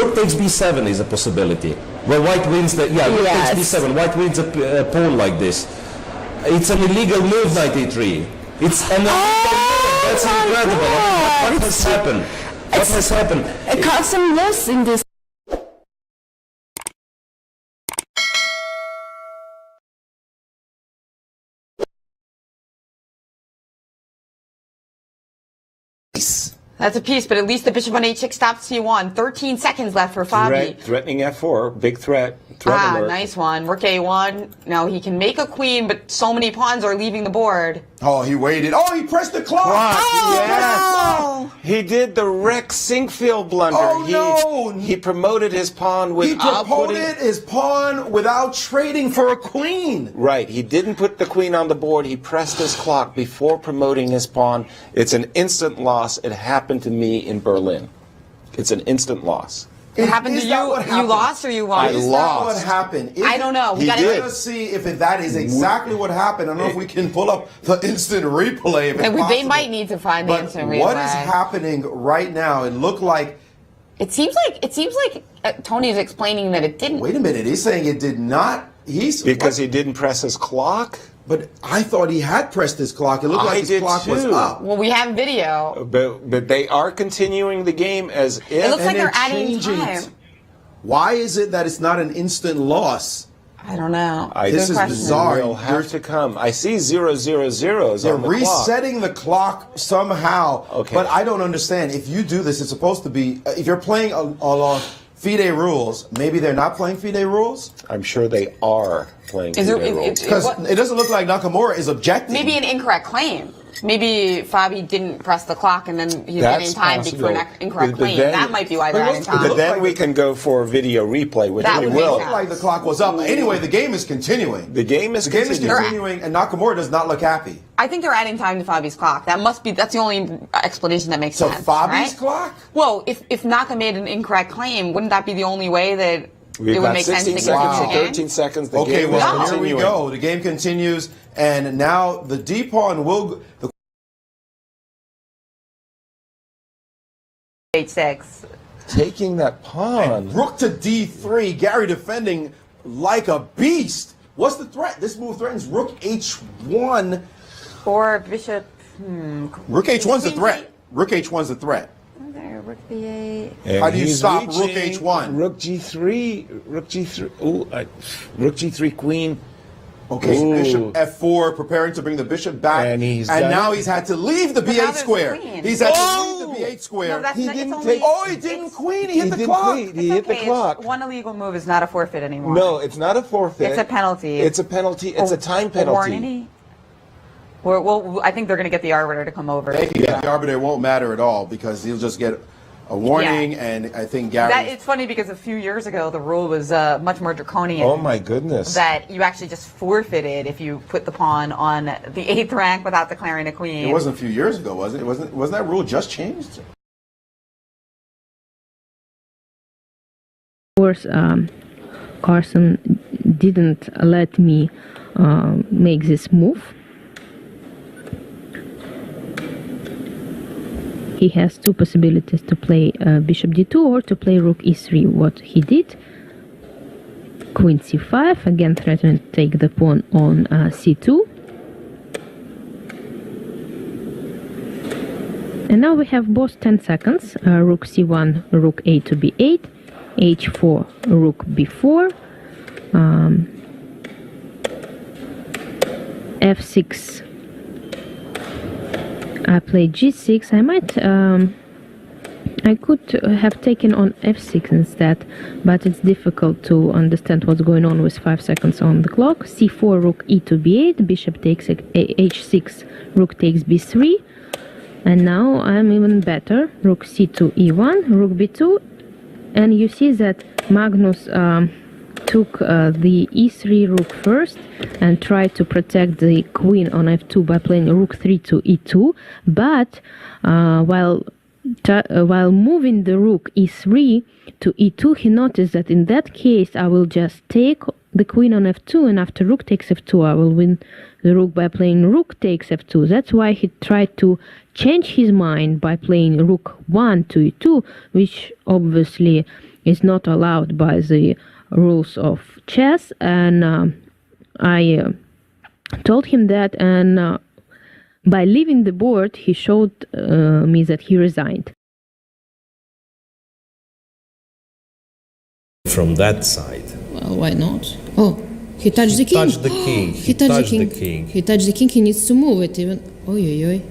Rook takes b7 is a possibility. Where white wins the... Yeah, rook takes b7. White wins a pawn like this. It's an illegal move, knight e3. It's an illegal move. That's incredible. What has happened? What has happened? It caused some loss in this. That's a piece, but at least the bishop on h6 stops c1. 13 seconds left for Fabi. Threatening f4, big threat. Alert. Nice one. Rook a1. Now he can make a queen, but so many pawns are leaving the board. Oh, he waited. Oh, he pressed the clock. Yes. He did the Rex Sinkfield blunder. Oh, no. He promoted his pawn without his pawn without trading for a queen. Right. He didn't put the queen on the board. He pressed his clock before promoting his pawn. It's an instant loss. It happened to me in Berlin. It's an instant loss. It happened to you? You lost or you won? I lost. What happened? I don't know. Let us see if that is exactly what happened. I don't know if we can pull up the instant replay. If it's they might need to find the instant replay. What is happening right now? It looked like. It seems like Tony is explaining that it didn't. Wait a minute. He's saying it did not. Because he didn't press his clock? But I thought he had pressed his clock. It looked like his clock was up. Well, we have video. But they are continuing the game as if. It looks like they're adding time. Why is it that it's not an instant loss? I don't know. This is bizarre. You'll have to come. I see 0, 0, 0s They're on the resetting the clock somehow. Okay. But I don't understand. If you do this, it's supposed to be. If you're playing along FIDE rules, maybe they're not playing FIDE rules? I'm sure they are playing FIDE rules. Because it doesn't look like Nakamura is objecting. Maybe an incorrect claim. Maybe Fabi didn't press the clock and then he's getting time for an incorrect claim. That might be why they're adding time. But then we can go for a video replay, which we will. It looked like the clock was up. Anyway, the game is continuing. The game is continuing. And Nakamura does not look happy. I think they're adding time to Fabi's clock. That's the only explanation that makes sense. So Fabi's clock? Well, if Naka made an incorrect claim, wouldn't that be the only way that it would make sense to get seconds, 13 seconds. The game is continuing. Here we go. The game continues, and now the D pawn will. H6. Taking that pawn. And rook to D3. Gary defending like a beast. What's the threat? This move threatens rook H1. Or bishop. Rook H1's the threat. Rook H1's the threat. Okay, rook B8. How do you stop rook H1? Rook G3. Rook G3. Ooh, rook G3 queen. Okay, Ooh. Bishop F4, preparing to bring the bishop back. And now he's had to leave the B8 square. He's had to leave the B8 square. No, he didn't queen. He hit the clock. He hit the clock. One illegal move is not a forfeit anymore. No, it's not a forfeit. It's a penalty. It's a penalty. It's a time penalty. Well, I think they're going to get the arbiter to come over. The arbiter won't matter at all because he'll just get a warning, and I think Gary... It's funny because a few years ago, the rule was much more draconian. Oh, my goodness. That you actually just forfeited if you put the pawn on the 8th rank without declaring a queen. It wasn't a few years ago, was it? Wasn't that rule just changed? Of course, Carson didn't let me make this move. He has two possibilities to play bishop d2 or to play rook e3. What he did, queen c5, again threatening to take the pawn on c2. And now we have both 10 seconds, rook c1, rook a to b8, h4, rook b4, f6. I played g6. I could have taken on f6 instead, but it's difficult to understand what's going on with 5 seconds on the clock. c4, rook e to b8, bishop takes h6, rook takes b3, and now I'm even better. Rook c2, e1, rook b2, and you see that Magnus took the e3 rook first and tried to protect the queen on f2 by playing rook 3 to e2, but while moving the rook e3 to e2, he noticed that in that case I will just take the queen on f2, and after rook takes f2 I will win the rook by playing rook takes f2. That's why he tried to change his mind by playing rook 1 to e2, which obviously is not allowed by the rules of chess, and I told him that, and by leaving the board he showed me that he resigned. From that side. Well, why not? Oh, he touched the king. Touched the king. He touched the king. He touched the king. He needs to move it even. Oi.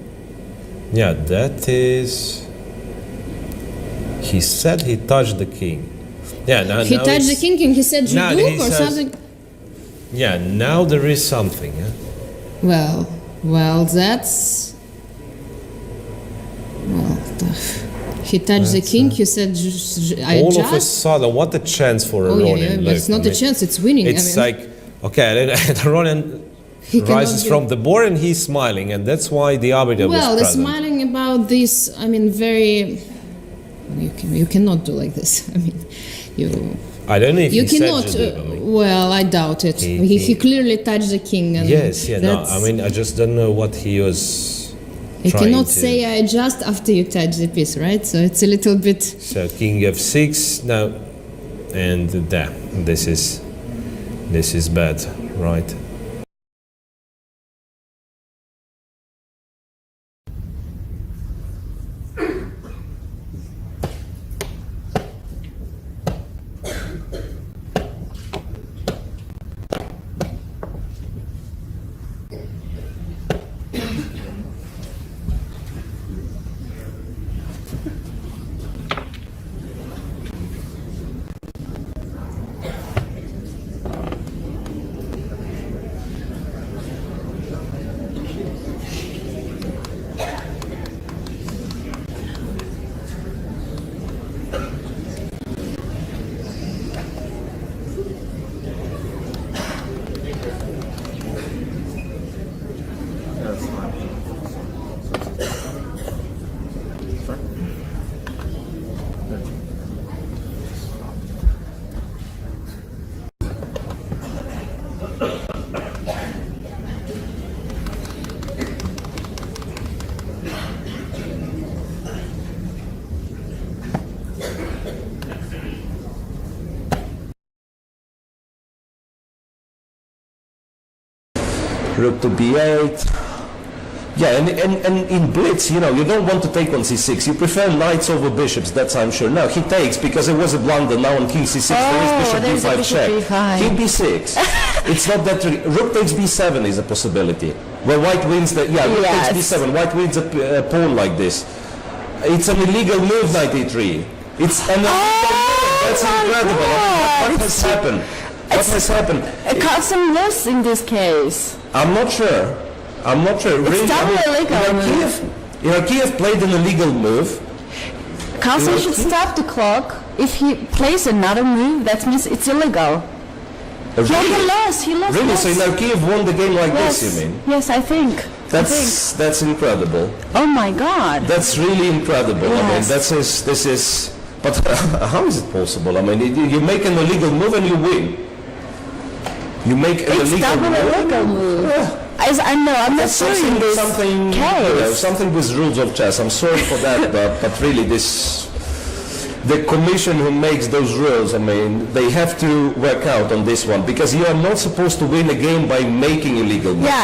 Yeah, that is. He said he touched the king. Yeah, now he touched the king and he said Juduk or something. Yeah, now there is something. Yeah? Well, that's. Well, he touched the king. He said, all of a sudden, what a chance for a Ronin. But it's not a chance. It's winning. It's like, okay, the Ronin rises from the board and he's smiling, and that's why the arbiter was present. Well, smiling about this. I mean, very. You cannot do like this. I mean, you. I don't know if you he cannot. Said Juduk, well, I doubt it. He clearly touched the king. And yes, yeah, no. I mean, I just don't know what he was. You cannot say I adjust after you touch the piece, right? So it's a little bit. So king f6 now, and there. This is bad, right? Rook to b8. Yeah, and in blitz, you know, you don't want to take on c6. You prefer knights over bishops, that's I'm sure. No, he takes because it was a blunder. Now on king c6, there is bishop d5 check. King b6. It's not that tricky. Rook takes b7 is a possibility. Where white wins the... Yeah, rook takes b7. White wins a pawn like this. It's an illegal move, knight e3. It's an illegal move. That's incredible. What has happened? What has happened? Carlsen lost in this case. I'm not sure. It's really. double illegal. Kiev played an illegal move. Carlsen should stop the clock. If he plays another move, that means it's illegal. Really? Yeah, he lost. Really? Lost. So now Kiev won the game like yes. this, you mean? Yes, I think. That's incredible. Oh my God. That's really incredible. Yes. I mean, this is. But how is it possible? I mean, you make an illegal move and you win. You make an illegal move. Yeah. As I know, I'm not sure in this case. Something with rules of chess. I'm sorry for that, but really the commission who makes those rules, I mean, they have to work out on this one because you are not supposed to win a game by making illegal moves. Yeah.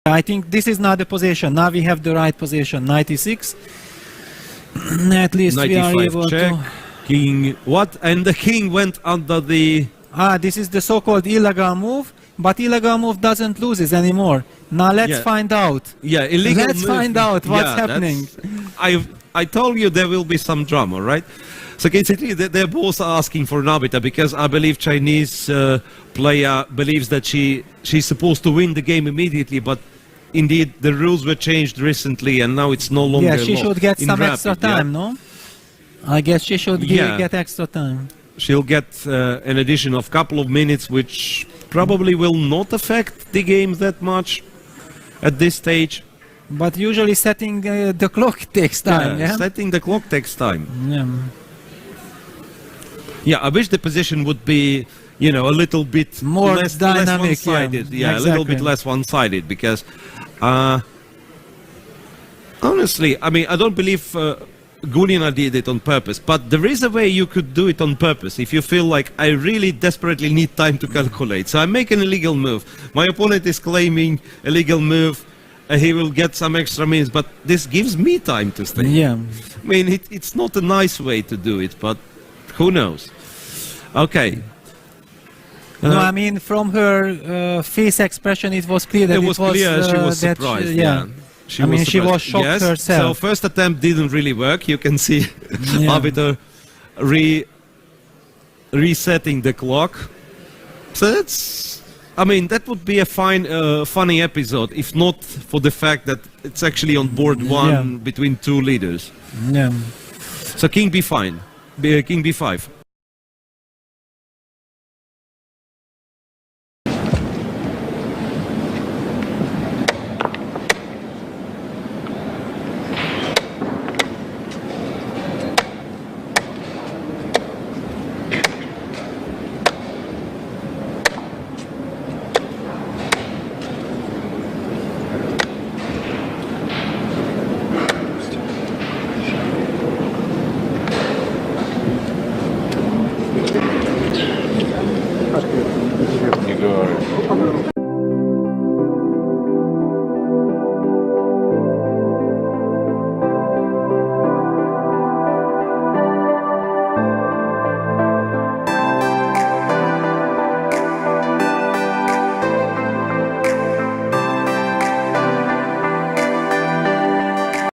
I think this is not the position. Now we have the right position. 96. At least we are able check. to. King. What? And the king went under the. This is the so-called illegal move. But illegal move doesn't lose it anymore. Now let's find out. Yeah, illegal Let's move. find out what's happening. I told you there will be some drama, right? So basically, they're both asking for an arbiter because I believe Chinese player believes that she's supposed to win the game immediately, but indeed the rules were changed recently and now it's no longer. Yeah, she should get some rapid, extra time, no? I guess she should get extra time. She'll get an addition of couple of minutes, which probably will not affect the game that much at this stage. But usually setting the clock takes time, yeah? Setting the clock takes time. Yeah. Yeah, I wish the position would be, you know, a little bit more less dynamic, one-sided. yeah, A little bit less one-sided because, honestly, I mean, I don't believe Gulina did it on purpose, but there is a way you could do it on purpose if you feel like I really desperately need time to calculate. So I make an illegal move. My opponent is claiming a legal move. He will get some extra minutes, but this gives me time to stay. Yeah. I mean, it's not a nice way to do it, but who knows? Okay. No, I mean, from her face expression, it was clear that it was clear she was that surprised. yeah. She was shocked herself. So first attempt didn't really work. You can see arbiter resetting the clock. So that's, I mean, that would be a fine, funny episode, if not for the fact that it's actually on board one between two leaders. Yeah. So king b5. King b5.